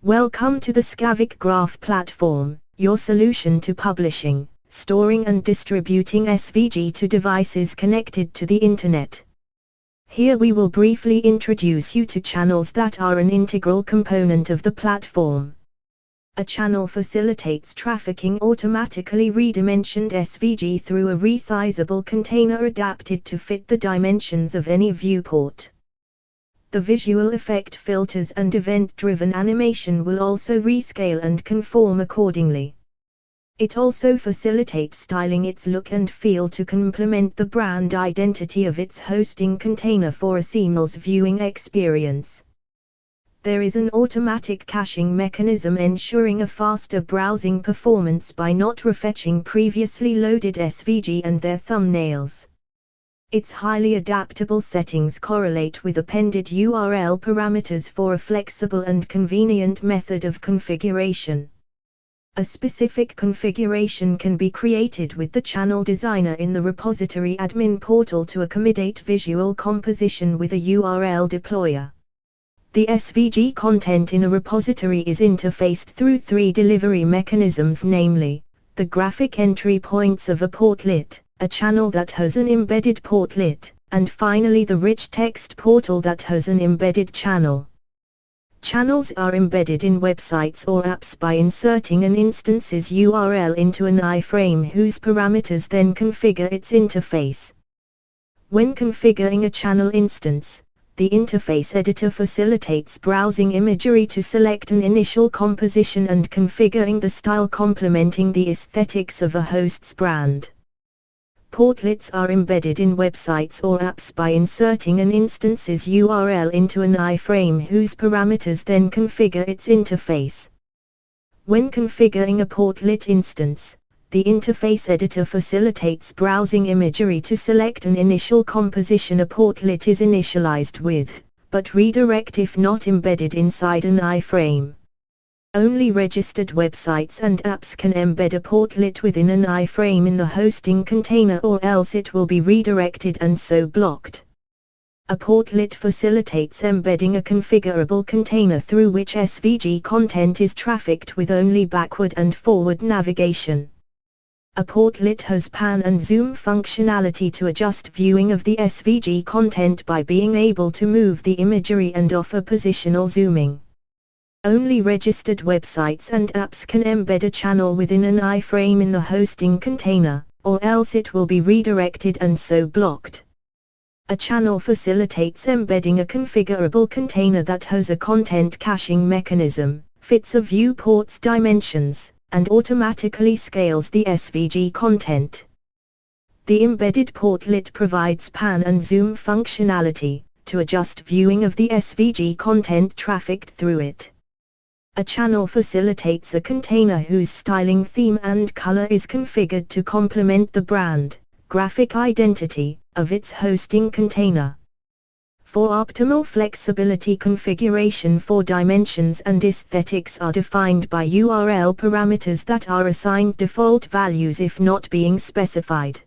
Welcome to the Scavecgraph platform, your solution to publishing, storing and distributing SVG to devices connected to the Internet. Here we will briefly introduce you to channels that are an integral component of the platform. A channel facilitates trafficking automatically redimensioned SVG through a resizable container adapted to fit the dimensions of any viewport. The visual effect filters and event-driven animation will also rescale and conform accordingly. It also facilitates styling its look and feel to complement the brand identity of its hosting container for a seamless viewing experience. There is an automatic caching mechanism ensuring a faster browsing performance by not refetching previously loaded SVG and their thumbnails. Its highly adaptable settings correlate with appended URL parameters for a flexible and convenient method of configuration. A specific configuration can be created with the channel designer in the repository admin portal to accommodate visual composition with a URL deployer. The SVG content in a repository is interfaced through three delivery mechanisms, namely, the graphic entry points of a portlet, a channel that has an embedded portlet, and finally the rich text portal that has an embedded channel. Channels are embedded in websites or apps by inserting an instance's URL into an iframe whose parameters then configure its interface. When configuring a channel instance, the interface editor facilitates browsing imagery to select an initial composition and configuring the style complementing the aesthetics of a host's brand. Portlets are embedded in websites or apps by inserting an instance's URL into an iframe whose parameters then configure its interface. When configuring a portlet instance, the interface editor facilitates browsing imagery to select an initial composition a portlet is initialized with, but redirect if not embedded inside an iframe. Only registered websites and apps can embed a portlet within an iframe in the hosting container, or else it will be redirected and so blocked. A portlet facilitates embedding a configurable container through which SVG content is trafficked with only backward and forward navigation. A portlet has pan and zoom functionality to adjust viewing of the SVG content by being able to move the imagery and offer positional zooming. Only registered websites and apps can embed a channel within an iframe in the hosting container, or else it will be redirected and so blocked. A channel facilitates embedding a configurable container that has a content caching mechanism, fits a viewport's dimensions, and automatically scales the SVG content. The embedded portlet provides pan and zoom functionality, to adjust viewing of the SVG content trafficked through it. A channel facilitates a container whose styling theme and color is configured to complement the brand, graphic identity, of its hosting container. For optimal flexibility, configuration for dimensions and aesthetics are defined by URL parameters that are assigned default values if not being specified.